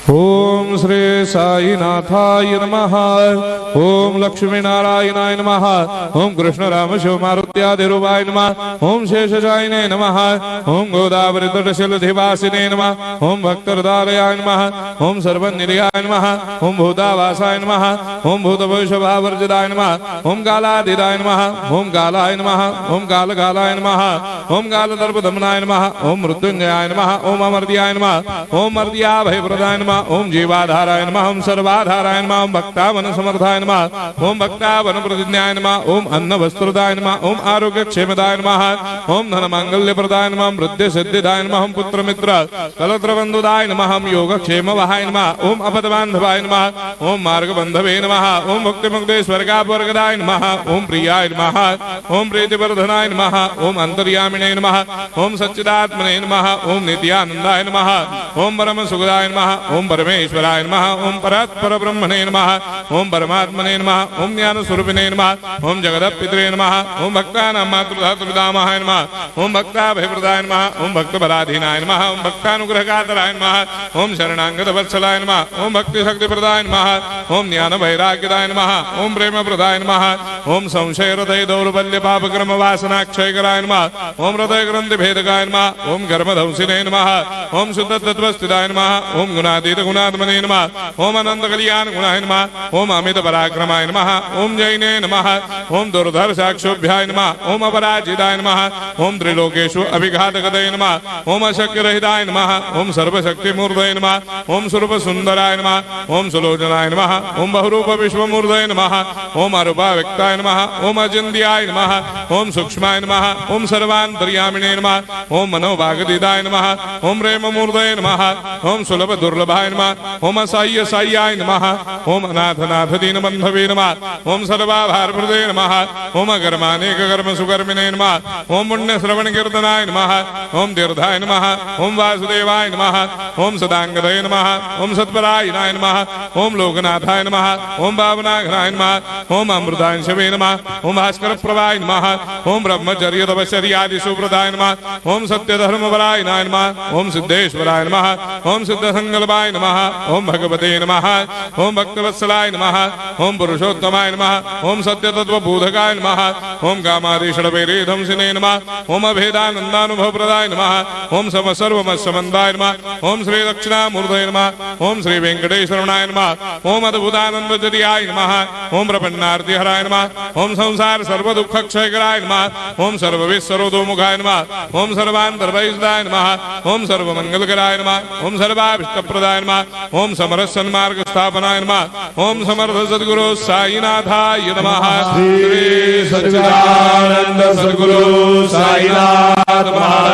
ओम श्री साईनाथाय नमः। ओम लक्ष्मी नारायणाय नमः। ओम कृष्ण राम शिव मारुत्यादिरूपाय नमः। ओम शेषशायिने नमः। ओम गोदावरी तटशिलधिवासिने नमः। ओम भक्तहृदयाय नमः। ओम सर्वनिलयाय नमः। ओम भूतावासाय नमः। ओम भूतभविष्यभावर्जिताय नमः। ओम कालाधीराय नमः। ओम कालाय नमः। ओम कालकालाय नमः। ओम कालदर्पदमनाय नमः। ओम मृत्युंजयाय नमः। ओम अमर्त्याय नमः। ओम मर्त्याभयप्रदाय नमः। ओम जीवाधाराय नमः। ओम सर्वाधाराय नमः। ओम भक्तावन समर्थाय नमः। ओम भक्तावन प्रतिज्ञाय नमः। ओम अन्न वस्त्रदाय नमः। ओम आरोग्य क्षेमदाय नमः। ओम धन मांगल्य प्रदाय नमः। वृद्धि सिद्धिदाय नमः। ओम पुत्र मित्र कलत्र बंधुदाय नमः। ओम योग क्षेम वहाय नमः। ओम अपद बांधवाय नमः। ओम मार्ग बंधवे नमः। ओम मुक्ति मुक्ति स्वर्गापवर्गदाय नमः। ओम प्रियाय नमः। ओम प्रीतिवर्धनाय नमः। ओम अंतर्यामिने नमः। ओम सच्चिदात्मने नमः। ओम नित्यानंदाय नमः। ओम परम सुखदाय नमः। ओम परमेश्वराय नमः। ओम परात्पर ब्रह्मणे नमः। ओम परमात्मने नमः। ओम ज्ञान स्वरूपिणे नमः। ओम जगदपितरे नमः। ओम भक्तानां मातृधातृदामाय नमः। ओम भक्ताभयप्रदाय नमः। ओम भक्तपराधीनाय नमः। ओम भक्तानुग्रहकातराय नमः। ओम शरणागतवत्सलाय नमः। ओम भक्ति शक्तिप्रदाय नमः। ओम ज्ञान वैराग्यदाय नमः। ओम प्रेमप्रदाय नमः। ओम संशय हृदय दौर्बल्य पापक्रम वासना क्षयकराय नमः। ओम हृदय ग्रंथि भेदकाय नमः। ओम कर्मधंसिने नमः। ओम शुद्ध तत्वस्थिताय नमः। ओम गुणातीत गुणात्मने नमः। ओम अनंत कल्याण गुणाय नमः। ओम अमित पराक्रमाय नमः। ओम जैने नमः। ओम दुर्धर्षाक्षोभ्याय नमः। ओम अपराजिताय नमः। ओम त्रिलोकेषु अभिघातकतये नमः। ओम अशक्यरहिताय नमः। ओम सर्वशक्तिमूर्तये नमः। ओम स्वरूप सुंदराय नमः। ओम सुलोचनाय नमः। ओम बहुरूप विश्वमूर्तये नमः। ओम अरूपाव्यक्ताय नमः। ओम अचिन्त्याय नमः। ओम सूक्ष्माय नमः। ओम सर्वान्तर्यामिने नमः। ओम मनोभागतीताय नमः। ओम प्रेममूर्तये नमः। ओम सुलभ दुर्लभाय नमः। ओम असाह्य साह्याय नमः। ओम अनाथनाथ दीनबन्धवे नमः। ओम सर्वाभारप्रदे नमः। ओम अकर्मानेक कर्म सुकर्मिणे नमः। ओम पुण्य श्रवण कीर्तनाय नमः। ओम तीर्थाय नमः। ओम वासुदेवाय नमः। ओम सदांगदये नमः। ओम सत्परायणाय नमः। ओम लोकनाथाय नमः। ओम भावनाघनाय नमः। ओम अमृतांशवे नमः। ओम भास्कर प्रभाय नमः। ओम ब्रह्मचर्य तपश्चर्यादि सुप्रदाय नमः। ओम सत्यधर्मपरायणाय नमः। ओम सिद्धेश्वराय नमः। ओम सिद्ध संकल्पाय नमः। ओम भगवते नमः। ओम भक्तवत्सलाय नमः। ओम पुरुषोत्तमाय नमः। ओम सत्यतत्वबोधकाय नमः। ओम कामादिषडवैरेधंसिने नमः। ओम अभेदानन्दानुभवप्रदाय नमः। ओम सर्वमस्समन्दाय नमः। ओम श्री दक्षिणामूर्तये नमः। ओम श्री वेंकटेश्वरनाय नमः। ओम अद्भुतानन्दजर्याय नमः। ओम प्रपन्नार्तिहराय नमः। ओम संसार सर्वदुःखक्षयकराय नमः। ओम सर्वविश्वरोधोमुखाय नमः। ओम सर्वान्तर्बहिष्ठाय नमः। ओम सर्वमंगलकराय नमः। ओम सर्वाभीष्टप्रदाय नमः। ओम समरस सन्मार्ग स्थापनाय नमः। ओम समर्थ सद्गुरु साईनाथाय नमः। श्री सच्चिदानंद सद्गुरु साईनाथ महाराज